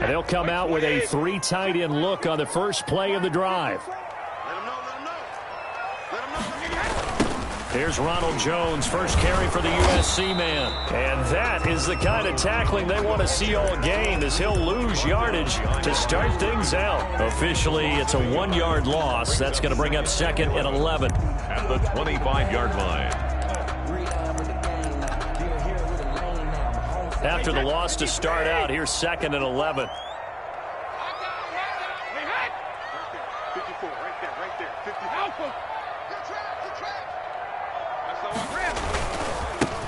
And they'll come out with a 3 tight end look on the first play of the drive. Here's Ronald Jones, first carry for the USC man. And that is the kind of tackling they want to see all game, as he'll lose yardage to start things out. Officially, it's a 1-yard loss. That's going to bring up 2nd and 11. At the 25-yard line. After the loss to start out, here's 2nd and 11. 54, right there, 54.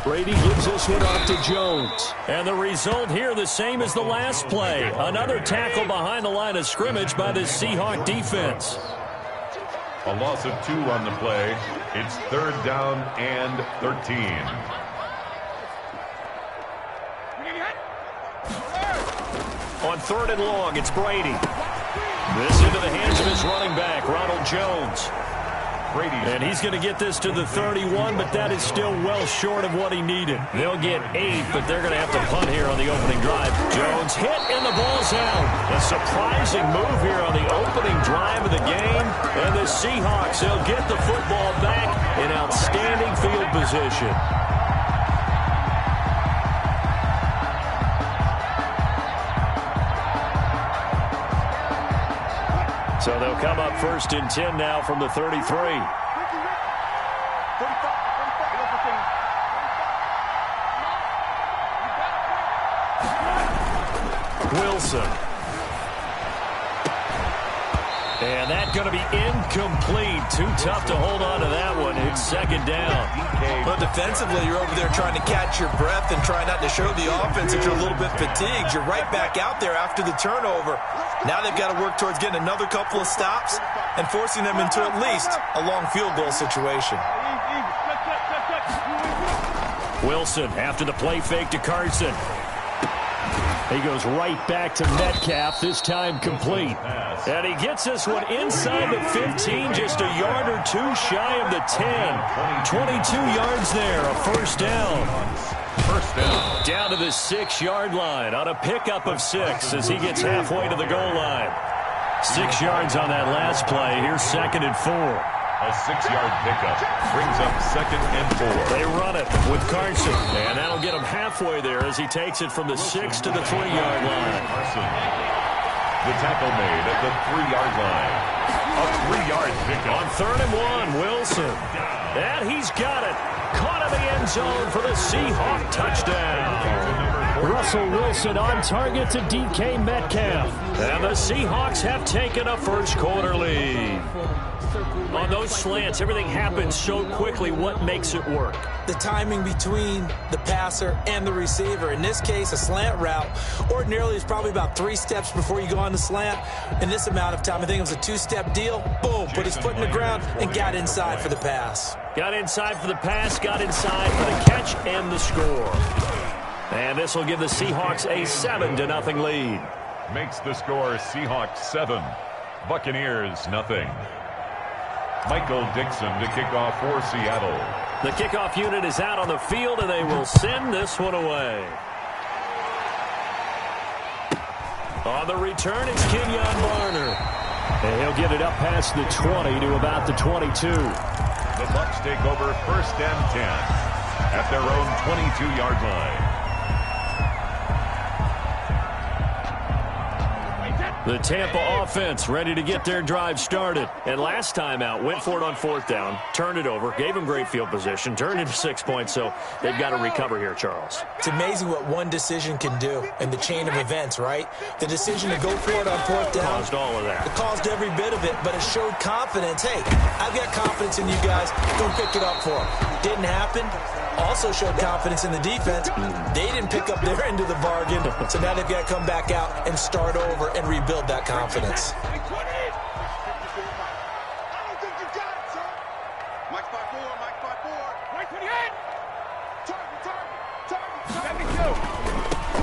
Brady gives this one off to Jones. And the result here the same as the last play. Another tackle behind the line of scrimmage by the Seahawk defense. A loss of 2 on the play. It's 3rd down and 13. On 3rd and long, it's Brady. This into the hands of his running back, Ronald Jones. Brady. And he's going to get this to the 31, but that is still well short of what he needed. They'll get 8, but they're going to have to punt here on the opening drive. Jones hit, and the ball's out. A surprising move here on the opening drive of the game. And the Seahawks, they'll get the football back in outstanding field position. So they'll come up 1st and 10 now from the 33. Wilson. And that's going to be incomplete. Too tough to hold on to that one. It's 2nd down. But defensively, you're over there trying to catch your breath and try not to show the offense that you're a little bit fatigued. You're right back out there after the turnover. Now they've got to work towards getting another couple of stops and forcing them into at least a long field goal situation. Wilson after the play fake to Carson. He goes right back to Metcalf, this time complete. And he gets this one inside the 15, just a yard or 2 shy of the 10. 22 yards there, a 1st down. First down. Down to the 6-yard line on a pickup of 6 as he gets halfway to the goal line. 6 yards on that last play. Here's 2nd and 4. A 6-yard pickup brings up 2nd and 4. They run it with Carson, and that'll get him halfway there as he takes it from the 6 to the 3-yard line. Carson. The tackle made at the 3-yard line. A 3-yard pickup. On 3rd and 1, Wilson. And he's got it. Caught in the end zone for the Seahawk touchdown. Russell Wilson on target to DK Metcalf. And the Seahawks have taken a first-quarter lead. On those slants, everything happens so quickly. What makes it work? The timing between the passer and the receiver. In this case, a slant route ordinarily is probably about 3 steps before you go on the slant. In this amount of time, I think it was a 2-step deal. Boom, put his foot in the ground and got inside for the pass. Got inside for the pass, got inside for the catch and the score. And this will give the Seahawks a 7-0 lead. Makes the score Seahawks 7, Buccaneers nothing. Michael Dixon to kick off for Seattle. The kickoff unit is out on the field, and they will send this one away. On the return, it's Kenyon Barner. And he'll get it up past the 20 to about the 22. The Bucs take over 1st and 10 at their own 22-yard line. The Tampa offense ready to get their drive started. And last time out, went for it on 4th down, turned it over, gave them great field position, turned into 6 points, so they've got to recover here, Charles. It's amazing what one decision can do in the chain of events, right? The decision to go for it on 4th down. Caused all of that. It caused every bit of it, but it showed confidence. Hey, I've got confidence in you guys. Go pick it up for them. Didn't happen. Also showed confidence in the defense. They didn't pick up their end of the bargain, so now they've got to come back out and start over and rebuild that confidence.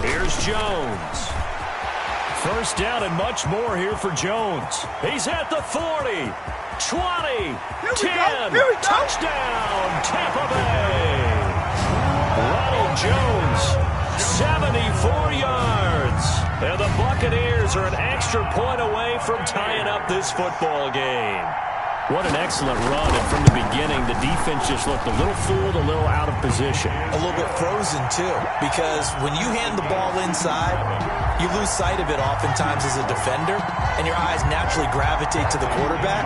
Here's Jones. 1st down and much more here for Jones. He's at the 40, 20, 10, touchdown, Tampa Bay. Ronald Jones, 74 yards. And the Buccaneers are an extra point away from tying up this football game. What an excellent run, and from the beginning, the defense just looked a little fooled, a little out of position. A little bit frozen, too, because when you hand the ball inside, you lose sight of it oftentimes as a defender, and your eyes naturally gravitate to the quarterback.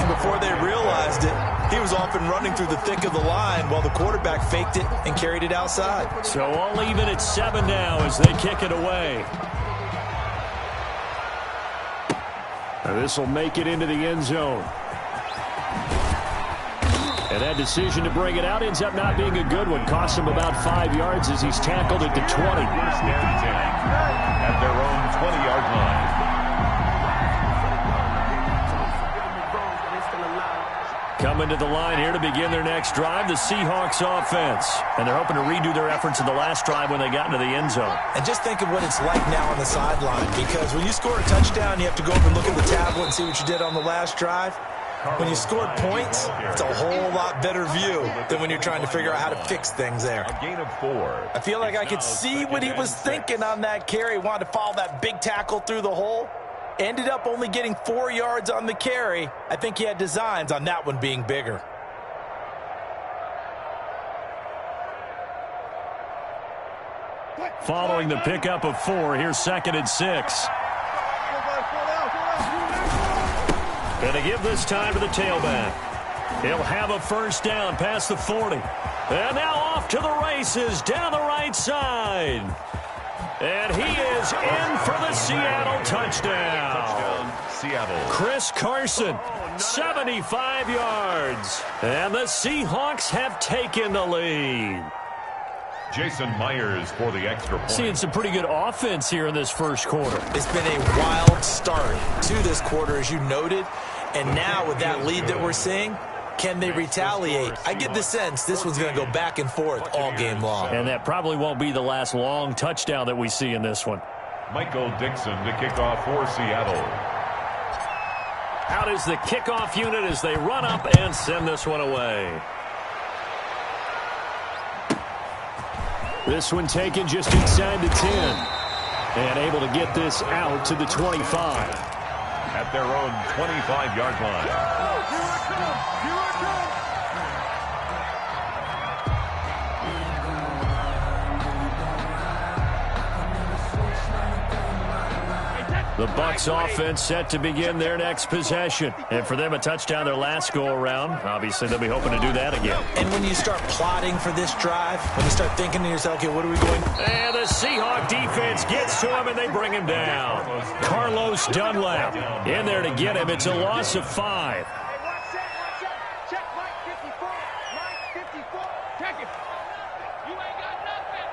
And before they realized it, he was off and running through the thick of the line while the quarterback faked it and carried it outside. So all even at 7 now as they kick it away. This will make it into the end zone. And that decision to bring it out ends up not being a good one. Costs him about 5 yards as he's tackled at the 20. First and 10 at their own 20-yard line. Coming to the line here to begin their next drive, the Seahawks offense. And they're hoping to redo their efforts in the last drive when they got into the end zone. And just think of what it's like now on the sideline, because when you score a touchdown, you have to go over and look at the tablet and see what you did on the last drive. When you scored points, it's a whole lot better view than when you're trying to figure out how to fix things there. A gain of 4. I feel like I could see what he was thinking on that carry. Wanted to follow that big tackle through the hole. Ended up only getting 4 yards on the carry. I think he had designs on that one being bigger. Following the pickup of 4, here's 2nd and 6. Going to give this time to the tailback. He'll have a first down past the 40. And now off to the races down the right side. And he is in for the Seattle touchdown. Seattle. Chris Carson, 75 yards. And the Seahawks have taken the lead. Jason Myers for the extra point. Seeing some pretty good offense here in this first quarter. It's been a wild start to this quarter, as you noted. And now with that lead that we're seeing, can they retaliate? I get the sense this one's going to go back and forth all game long. And that probably won't be the last long touchdown that we see in this one. Michael Dixon to kick off for Seattle. Out is the kickoff unit as they run up and send this one away. This one taken just inside the 10. And able to get this out to the 25. At their own 25-yard line. The Bucs offense set to begin their next possession. And for them, a touchdown their last go-around. Obviously, they'll be hoping to do that again. And when you start plotting for this drive, when you start thinking to yourself, okay, what are we going? And the Seahawk defense gets to him, and they bring him down. Carlos Dunlap in there to get him. It's a loss of 5. Check Mike 54. Mike 54. Check it. You ain't got nothing.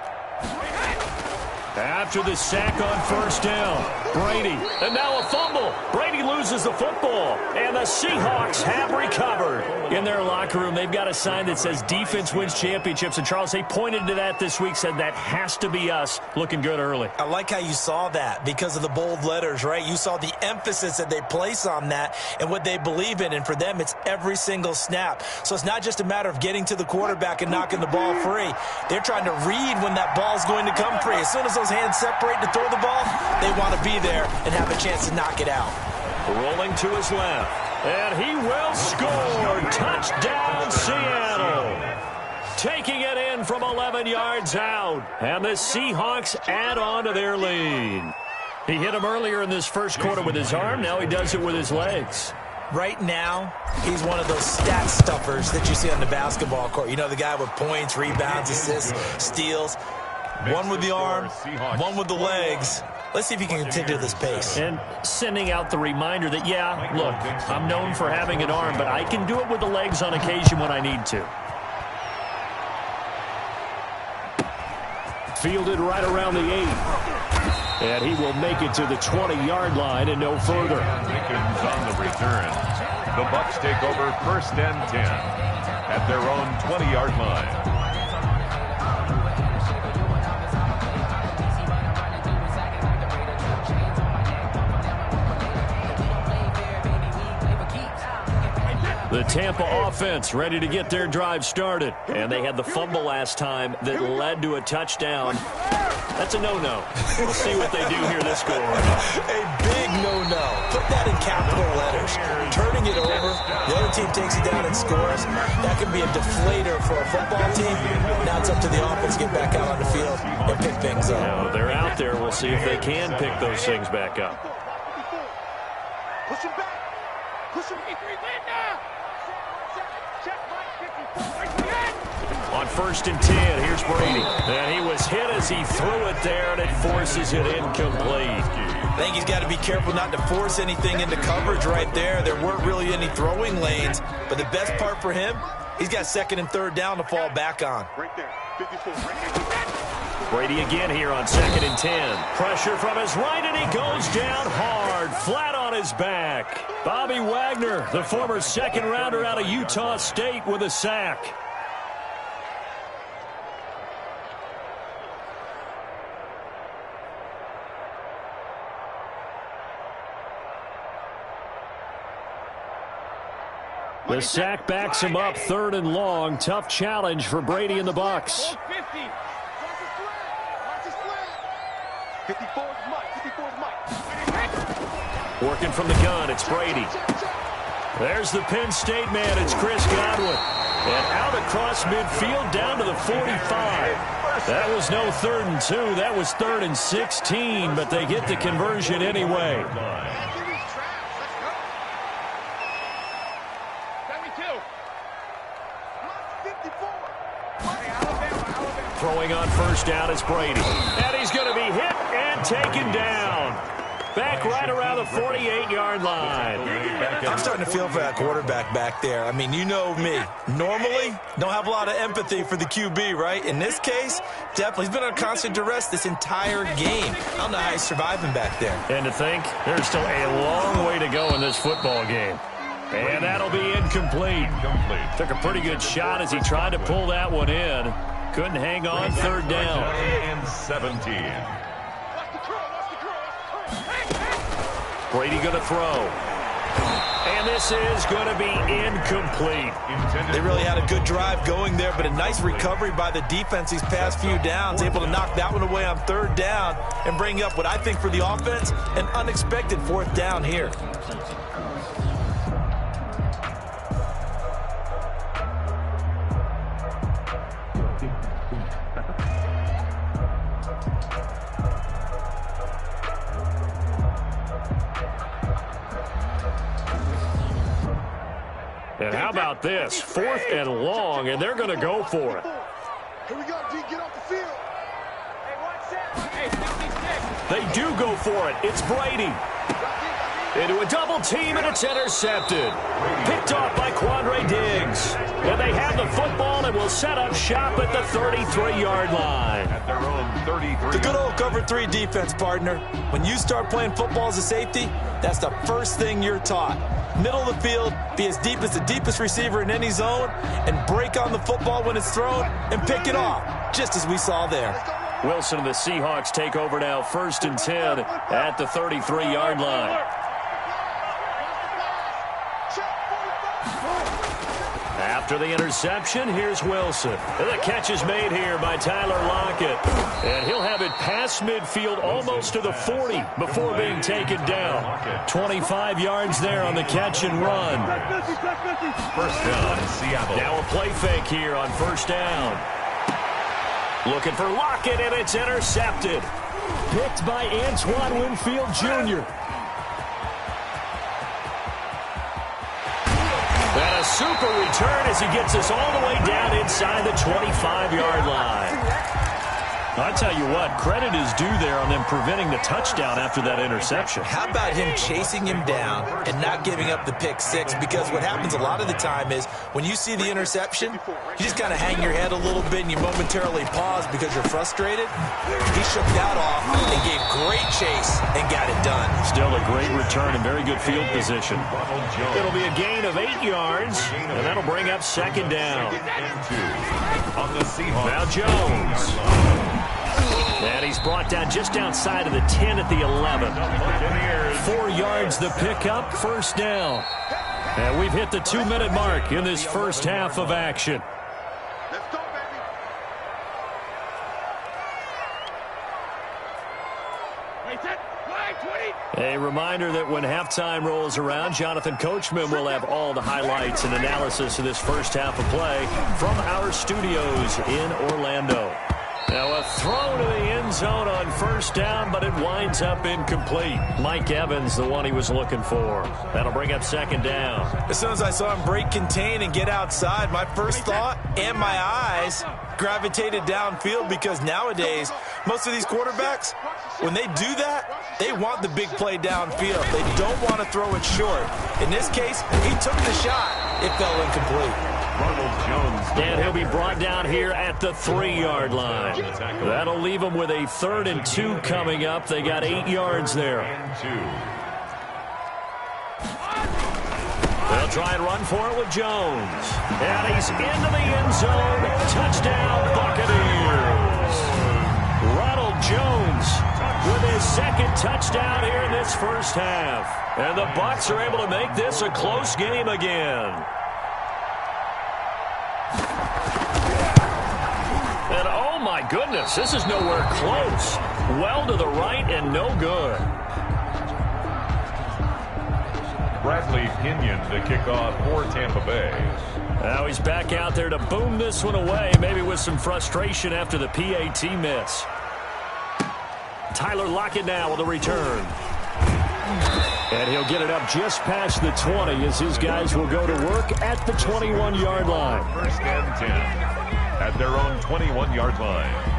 After the sack on first down, Brady, and now a fumble. Brady loses the football, and the Seahawks have recovered. In their locker room, they've got a sign that says defense wins championships, and Charles, they pointed to that this week, said that has to be us. Looking good early. I like how you saw that because of the bold letters, right? You saw the emphasis that they place on that and what they believe in, and for them, it's every single snap. So it's not just a matter of getting to the quarterback and knocking the ball free. They're trying to read when that ball's going to come free. As soon as those hands separate to throw the ball, they want to be there and have a chance to knock it out. Rolling to his left, and he will score. Touchdown, Seattle. Taking it in from 11 yards out, and the Seahawks add on to their lead. He hit him earlier in this first quarter with his arm. Now he does it with his legs. Right now, he's one of those stat stuffers that you see on the basketball court. You know, the guy with points, rebounds, assists, steals. One with the arm, one with the legs. Let's see if he can continue this pace. And sending out the reminder that, yeah, look, I'm known for having an arm, but I can do it with the legs on occasion when I need to. Fielded right around the 8. And he will make it to the 20-yard line and no further. Pickens on the return. The Bucs take over first and 10 at their own 20-yard line. The Tampa offense ready to get their drive started. And they had the fumble last time that led to a touchdown. That's a no-no. We'll see what they do here this go around. A big no-no. Put that in capital letters. Turning it over, the other team takes it down and scores. That can be a deflator for a football team. Now it's up to the offense to get back out on the field and pick things up. Now they're out there. We'll see if they can pick those things back up. Push him back. Push him. On 1st and 10, here's Brady. And he was hit as he threw it there, and it forces it incomplete. I think he's got to be careful not to force anything into coverage right there. There weren't really any throwing lanes, but the best part for him, he's got 2nd and 3rd down to fall back on. Right there. 54. Right there. Brady again here on 2nd and 10. Pressure from his right, and he goes down hard, flat on his back. Bobby Wagner, the former 2nd rounder out of Utah State, with a sack. The sack backs him up, 3rd and long. Tough challenge for Brady and the Bucs. 54 is Mike. Working from the gun, it's Brady. There's the Penn State man, it's Chris Godwin. And out across midfield down to the 45. That was no 3rd and 2, that was 3rd and 16, but they get the conversion anyway. Throwing on 1st down is Brady. And he's going to be hit and taken down. Back right around the 48-yard line. I'm starting to feel for that quarterback back there. I mean, you know me. Normally, don't have a lot of empathy for the QB, right? In this case, definitely. He's been on constant duress this entire game. I don't know how he's surviving back there. And to think, there's still a long way to go in this football game. And that'll be incomplete. Took a pretty good shot as he tried to pull that one in. Couldn't hang on, 3rd down. And 17. Brady going to throw. And this is going to be incomplete. They really had a good drive going there, but a nice recovery by the defense these past few downs. Able to knock that one away on 3rd down and bring up what I think for the offense, an unexpected 4th down here. And how about this? 4th and long, and they're going to go for it. Here we go, D. Get off the field. Hey, watch that. Hey, 56. They do go for it. It's Brady. Into a double team, and it's intercepted. Picked off by Quandre Diggs. And they have the football and will set up shop at the 33-yard line. At their own 33. The good old cover 3 defense, partner. When you start playing football as a safety, that's the first thing you're taught. Middle of the field, be as deep as the deepest receiver in any zone, and break on the football when it's thrown and pick it off, just as we saw there. Wilson and the Seahawks take over now, 1st and 10 at the 33-yard line. After the interception, here's Wilson. And the catch is made here by Tyler Lockett. And he'll have it past midfield almost to the 40 before being taken down. 25 yards there on the catch and run. 1st down, Seattle. Now a play fake here on 1st down. Looking for Lockett, and it's intercepted. Picked by Antoine Winfield Jr. And a super return as he gets us all the way down inside the 25-yard line. I tell you what, credit is due there on them preventing the touchdown after that interception. How about him chasing him down and not giving up the pick 6? Because what happens a lot of the time is when you see the interception, you just kind of hang your head a little bit and you momentarily pause because you're frustrated. He shook that off and gave great chase and got it done. Still a great return and very good field position. It'll be a gain of 8 yards, and that'll bring up 2nd down. On the Seahawks. Now Jones. And he's brought down just outside of the 10 at the 11. 4 yards the pickup, 1st down. And we've hit the 2-minute mark in this first half of action. Let's go, baby. A reminder that when halftime rolls around, Jonathan Coachman will have all the highlights and analysis of this first half of play from our studios in Orlando. Now a throw to the end zone on first down, but it winds up incomplete. Mike Evans, the one he was looking for. That'll bring up second down. As soon as I saw him break contain and get outside, my first thought and my eyes gravitated downfield, because nowadays, most of these quarterbacks, when they do that, they want the big play downfield. They don't want to throw it short. In this case, he took the shot. It fell incomplete. And he'll be brought down here at the 3-yard line. That'll leave them with a 3rd and 2 coming up. They got 8 yards there. They'll try and run for it with Jones. And he's into the end zone. Touchdown, Buccaneers. Ronald Jones with his second touchdown here in this first half. And the Bucs are able to make this a close game again. And oh my goodness, this is nowhere close. Well to the right and no good. Bradley Pinion to kick off for Tampa Bay. Now he's back out there to boom this one away, maybe with some frustration after the PAT miss. Tyler Lockett now with a return. And he'll get it up just past the 20 as his guys will go to work at the 21-yard line. 1st and 10 at their own 21-yard line.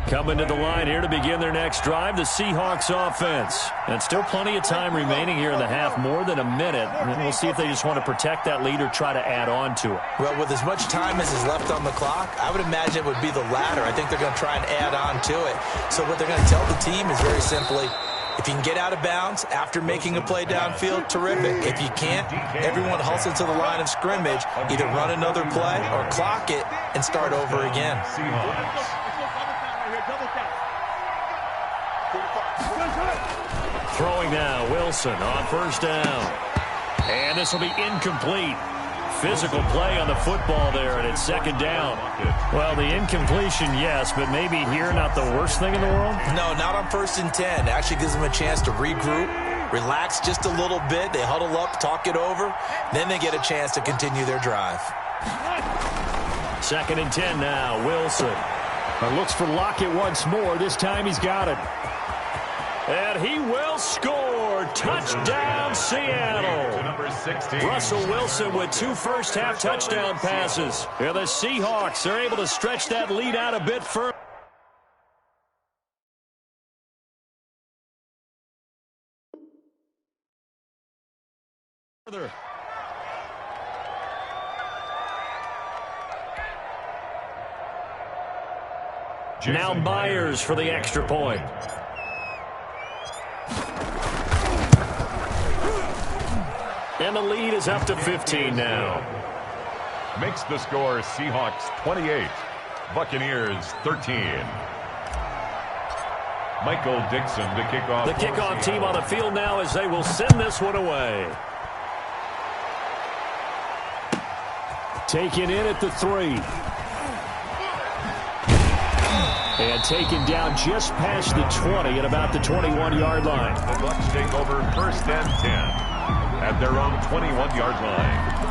Coming to the line here to begin their next drive, the Seahawks offense. And still plenty of time remaining here in the half, more than a minute. And we'll see if they just want to protect that lead or try to add on to it. Well, with as much time as is left on the clock, I would imagine it would be the latter. I think they're going to try and add on to it. So what they're going to tell the team is very simply, if you can get out of bounds after making a play downfield, terrific. If you can't, everyone hustle to the line of scrimmage, either run another play or clock it and start over again. Throwing now, Wilson on first down. And this will be incomplete. Physical play on the football there, and it's second down. Well, the incompletion, yes, but maybe here not the worst thing in the world? No, not on 1st and 10. It actually gives them a chance to regroup, relax just a little bit. They huddle up, talk it over. Then they get a chance to continue their drive. 2nd and 10 now, Wilson. Looks for Lockett once more. This time he's got it. And he will score. Touchdown, Seattle. Number 16. Russell Wilson with 2 first-half touchdown passes. And the Seahawks are able to stretch that lead out a bit further. Now Myers for the extra point. And the lead is up to 15 now. Makes the score Seahawks 28, Buccaneers 13. Michael Dixon to kick off. The kickoff team on the field now as they will send this one away. Taken in at the 3. And taken down just past the 20 at about the 21-yard line. The Bucs take over 1st and 10 at their own 21-yard line.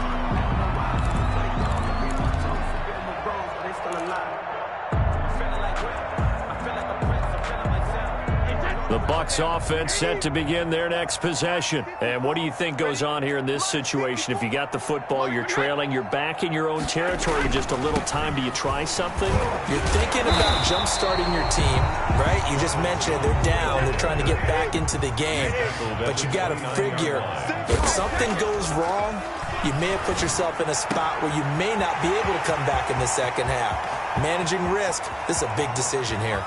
The Bucs offense set to begin their next possession. And what do you think goes on here in this situation? If you got the football, you're trailing, you're back in your own territory, just a little time. Do you try something? You're thinking about jump-starting your team, right? You just mentioned they're down. They're trying to get back into the game. But you got to figure, if something goes wrong, you may have put yourself in a spot where you may not be able to come back in the second half. Managing risk, this is a big decision here.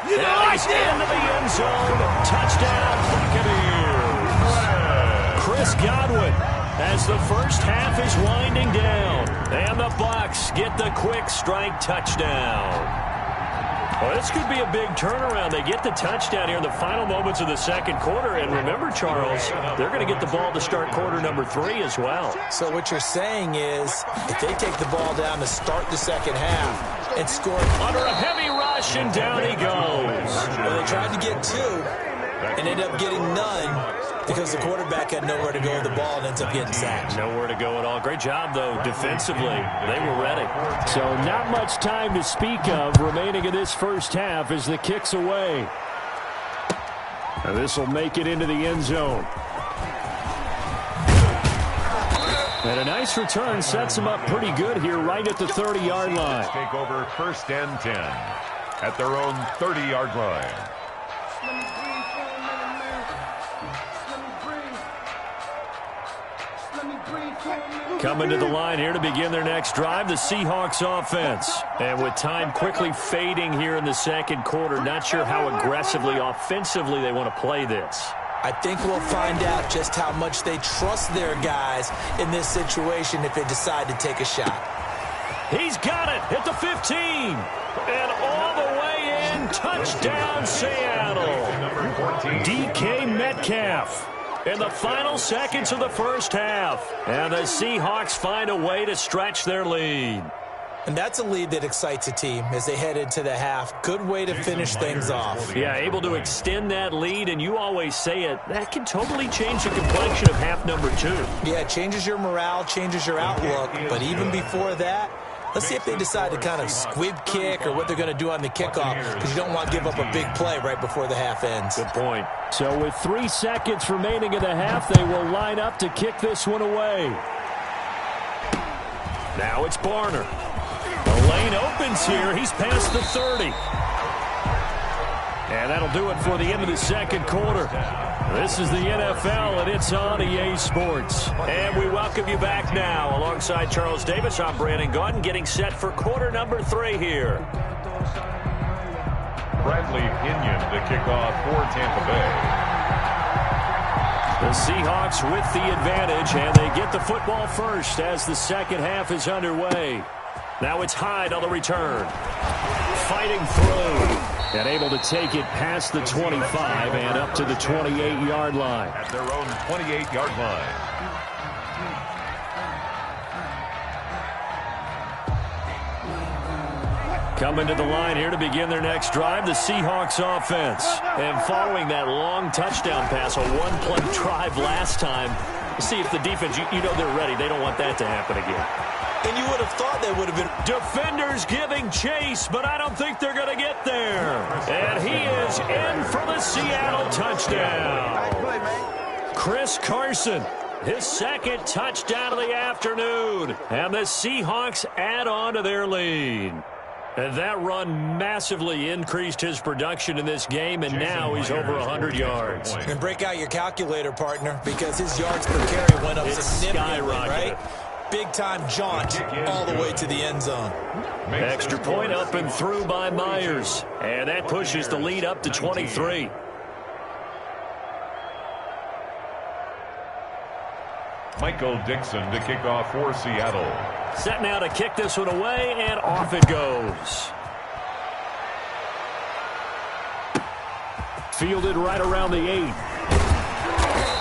And he's into the end zone. Touchdown, Buccaneers. Chris Godwin as the first half is winding down. And the Bucs get the quick strike touchdown. Well, this could be a big turnaround. They get the touchdown here in the final moments of the second quarter. And remember, Charles, they're going to get the ball to start quarter number 3 as well. So what you're saying is if they take the ball down to start the second half and score under a heavy rush, and down he goes. Well, they tried to get 2 and ended up getting none because the quarterback had nowhere to go with the ball and ends up getting sacked. Nowhere to go at all. Great job, though, defensively. They were ready. So not much time to speak of remaining in this first half as the kick's away. And this will make it into the end zone. And a nice return sets him up pretty good here right at the 30-yard line. Take over 1st and 10 at their own 30-yard line. Coming to the line here to begin their next drive, the Seahawks offense. And with time quickly fading here in the second quarter, not sure how aggressively, offensively they want to play this. I think we'll find out just how much they trust their guys in this situation if they decide to take a shot. He's got it at the 15. And all the way in, touchdown Seattle. DK Metcalf. In the final seconds of the first half. And the Seahawks find a way to stretch their lead. And that's a lead that excites a team as they head into the half. Good way to finish things off. Yeah, able to extend that lead, and you always say it, that can totally change the complexion of half number 2. Yeah, it changes your morale, changes your outlook. But even before that, let's see if they decide to kind of squib kick or what they're going to do on the kickoff, because you don't want to give up a big play right before the half ends. Good point. So with 3 seconds remaining in the half, they will line up to kick this one away. Now it's Barner. The lane opens here. He's past the 30. And that'll do it for the end of the second quarter. This is the NFL, and it's on EA Sports. And we welcome you back now. Alongside Charles Davis, I'm Brandon Gaudin, getting set for quarter number 3 here. Bradley Pinion to kick off for Tampa Bay. The Seahawks with the advantage, and they get the football first as the second half is underway. Now it's Hyde on the return. Fighting through. And able to take it past the 25 and up to the 28-yard line. At their own 28-yard line. Coming to the line here to begin their next drive, the Seahawks offense. And following that long touchdown pass, a one-play drive last time, see if the defense, you know they're ready. They don't want that to happen again. And you would have thought they would have been. Defenders giving chase, but I don't think they're going to get there. And he is in for the Seattle touchdown. Chris Carson, his second touchdown of the afternoon. And the Seahawks add on to their lead. And that run massively increased his production in this game, and now he's over 100 yards. And break out your calculator, partner, because his yards per carry went up significantly, right? Big-time jaunt all the way to the end zone. Extra point up and through by Myers. And that pushes the lead up to 23. Michael Dixon to kick off for Seattle. Set now to kick this one away, and off it goes. Fielded right around the 8.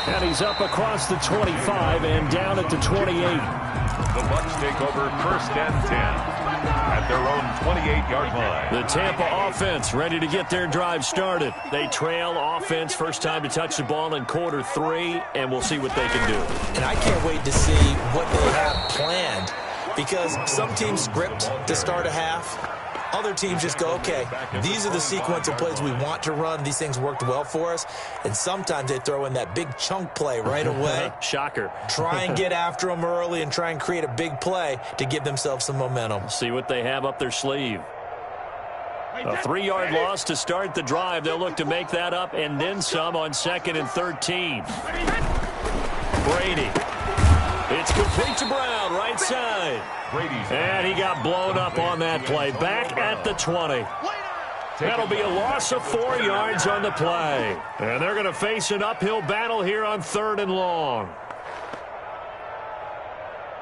And he's up across the 25 and down at the 28. The Bucs take over 1st and 10 at their own 28-yard line. The Tampa offense ready to get their drive started. They trail offense, first time to touch the ball in quarter 3, and we'll see what they can do. And I can't wait to see what they have planned, because some teams script to start a half. Other teams just go, okay, these are the sequence of plays we want to run. These things worked well for us. And sometimes they throw in that big chunk play right away. Shocker. Try and get after them early and try and create a big play to give themselves some momentum. See what they have up their sleeve. A 3-yard loss to start the drive. They'll look to make that up and then some on 2nd and 13. Brady. It's complete to Brown, right side. And he got blown up on that play. Back at the 20. That'll be a loss of 4 yards on the play. And they're going to face an uphill battle here on 3rd and long.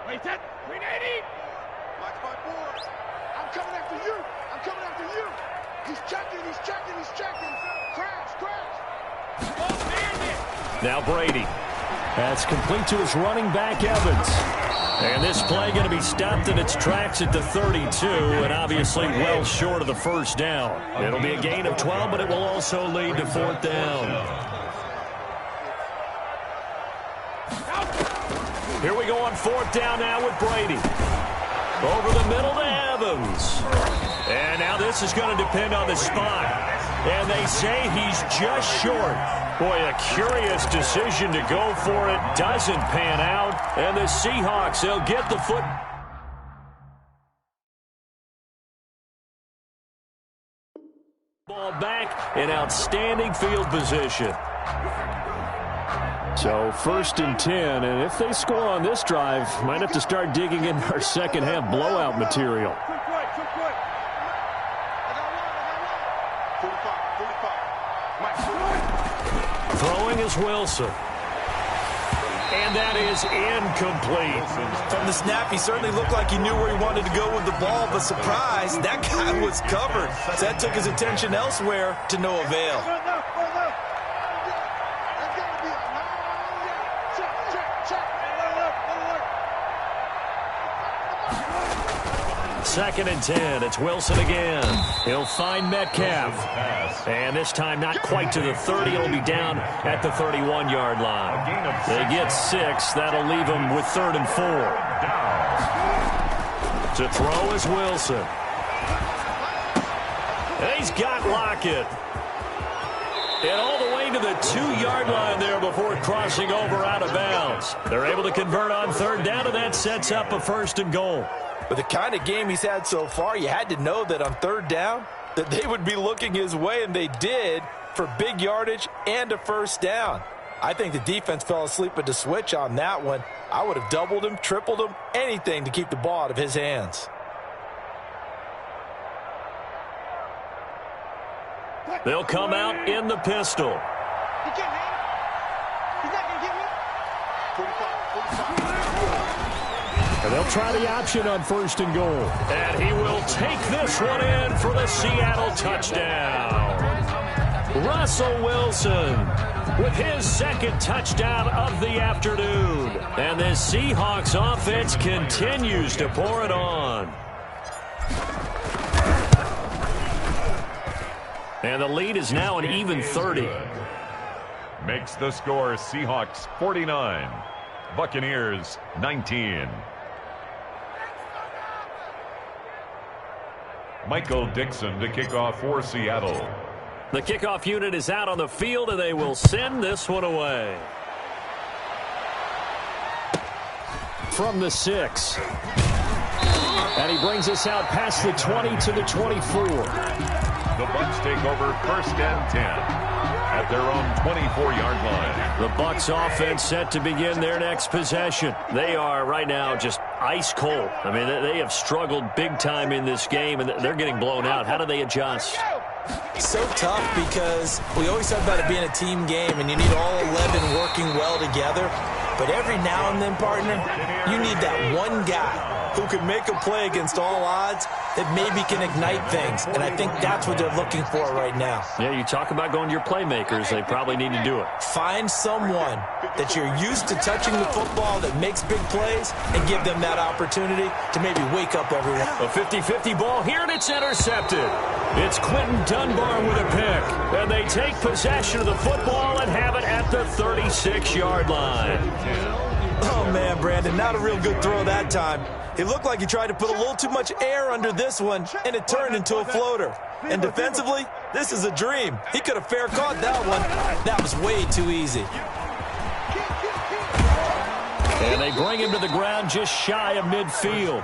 Wait, that 380. Watch my board. I'm coming after you. I'm coming after you. He's Now Brady. That's complete to his running back, Evans. And this play going to be stopped in its tracks at the 32, and obviously well short of the first down. It'll be a gain of 12, but it will also lead to 4th down. Here we go on 4th down now with Brady. Over the middle to Evans. And now this is going to depend on the spot. And they say he's just short. Boy, a curious decision to go for it. Doesn't pan out. And the Seahawks, they'll get the football back in outstanding field position. So 1st and 10, and if they score on this drive, might have to start digging in our second half blowout material. Throwing is Wilson. And that is incomplete. From the snap, he certainly looked like he knew where he wanted to go with the ball, but surprise, that guy was covered. So that took his attention elsewhere to no avail. Second and 10. It's Wilson again. He'll find Metcalf. And this time not quite to the 30. It'll be down at the 31-yard line. They get 6. That'll leave them with 3rd and 4. To throw is Wilson. And he's got Lockett. And all the way to the 2-yard line there before crossing over out of bounds. They're able to convert on 3rd down, and that sets up a 1st and goal. With the kind of game he's had so far, you had to know that on 3rd down that they would be looking his way, and they did, for big yardage and a 1st down. I think the defense fell asleep at the switch on that one. I would have doubled him, tripled him, anything to keep the ball out of his hands. They'll come out in the pistol. He can't hang. He's not going to get me. 45. And they'll try the option on 1st and goal. And he will take this one in for the Seattle touchdown. Russell Wilson with his 2nd touchdown of the afternoon. And the Seahawks offense continues to pour it on. And the lead is now an even 30. Makes the score Seahawks 49, Buccaneers 19. Michael Dixon to kick off for Seattle. The kickoff unit is out on the field, and they will send this one away. From the 6. And he brings us out past the 20 to the 24. The Bucs take over 1st and 10 at their own 24-yard line. The Bucs offense set to begin their next possession. They are right now just ice cold. I mean, they have struggled big time in this game, and they're getting blown out. How do they adjust? So tough, because we always talk about it being a team game, and you need all 11 working well together. But every now and then, partner, you need that one guy who can make a play against all odds that maybe can ignite things. And I think that's what they're looking for right now. Yeah, you talk about going to your playmakers. They probably need to do it. Find someone that you're used to touching the football that makes big plays and give them that opportunity to maybe wake up everyone. A 50-50 ball here, and it's intercepted. It's Quentin Dunbar with a pick. And they take possession of the football and have it at the 36-yard line. Oh, man, Brandon, not a real good throw that time. It looked like he tried to put a little too much air under this one, and it turned into a floater. And defensively, this is a dream. He could have fair caught that one. That was way too easy. And they bring him to the ground just shy of midfield.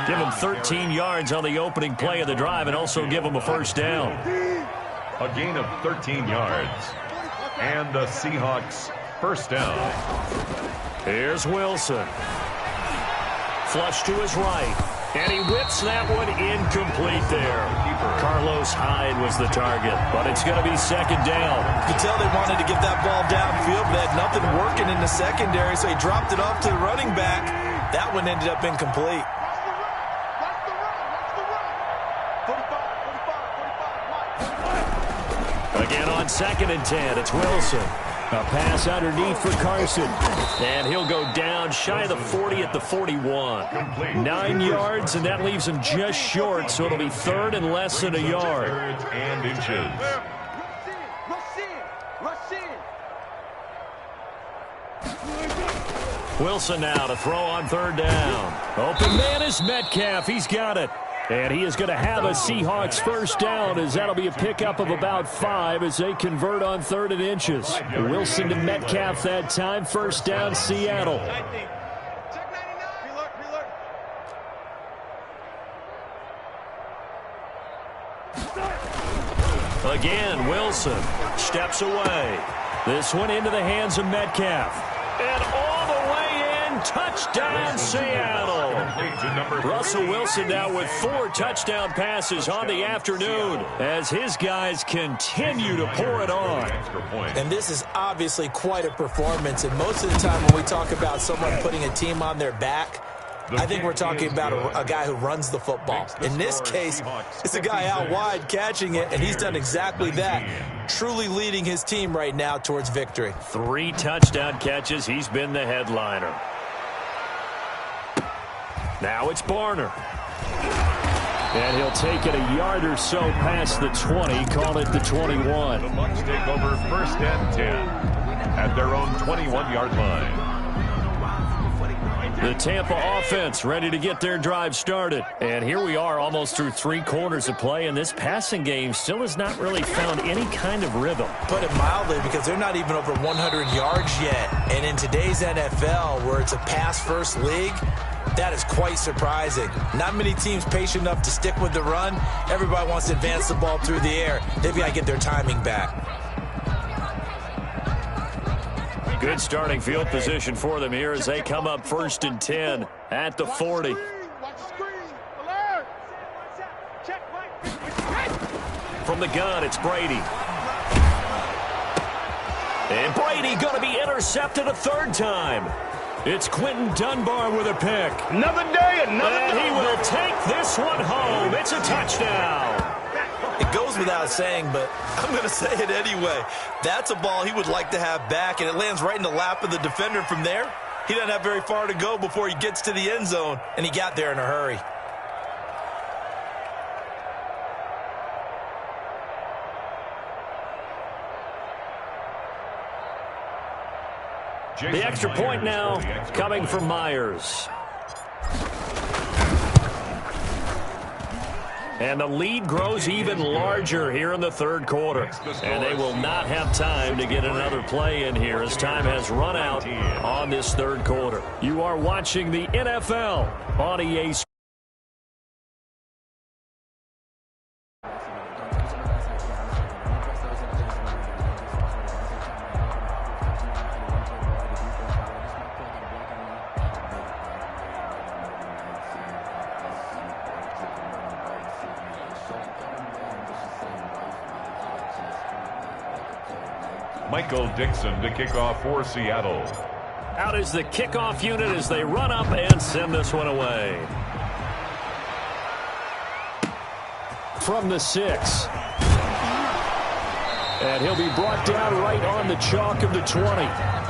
Give him 13 yards on the opening play of the drive and also give him a 1st down. A gain of 13 yards. And the Seahawks 1st down. Here's Wilson. Flush to his right. And he whips that one incomplete there. Carlos Hyde was the target, but it's going to be 2nd down. You can tell they wanted to get that ball downfield, but they had nothing working in the secondary, so he dropped it off to the running back. That one ended up incomplete. Again on 2nd and 10, it's Wilson. A pass underneath for Carson. And he'll go down shy of the 40 at the 41. 9 yards, and that leaves him just short, so it'll be third and less than a yard. Thirds and inches. Wilson now to throw on third down. Open man is Metcalf. He's got it. And he is going to have a Seahawks first down, as that'll be a pickup of about 5 as they convert on third and inches. Wilson to Metcalf that time. First down, Seattle. Again, Wilson steps away. This one into the hands of Metcalf. And all the way in, touchdown, Seattle. Russell Wilson now with 4 touchdown passes on the afternoon as his guys continue to pour it on. And this is obviously quite a performance. And most of the time when we talk about someone putting a team on their back, I think we're talking about a guy who runs the football. In this case, it's a guy out wide catching it, and he's done exactly that, truly leading his team right now towards victory. 3 touchdown catches. He's been the headliner. Now it's Barner. And he'll take it a yard or so past the 20, call it the 21. The Bucs take over first and 10 at their own 21-yard line. The Tampa offense ready to get their drive started. And here we are almost through 3 quarters of play, and this passing game still has not really found any kind of rhythm. Put it mildly, because they're not even over 100 yards yet. And in today's NFL, where it's a pass-first league, that is quite surprising. Not many teams patient enough to stick with the run. Everybody wants to advance the ball through the air. They've got to get their timing back. Good starting field position for them here as they come up first and 10 at the 40. From the gun, it's Brady. And Brady going to be intercepted a 3rd time. It's Quentin Dunbar with a pick. Another day, another And he will take this one home. It's a touchdown. It goes without saying, but I'm going to say it anyway. That's a ball he would like to have back, and it lands right in the lap of the defender from there. He doesn't have very far to go before he gets to the end zone, and he got there in a hurry. The extra point now coming from Myers. And the lead grows even larger here in the 3rd quarter. And they will not have time to get another play in here as time has run out on this 3rd quarter. You are watching the NFL on EA Sports. Michael Dixon to kick off for Seattle. Out is the kickoff unit as they run up and send this one away. From the 6. And he'll be brought down right on the chalk of the 20.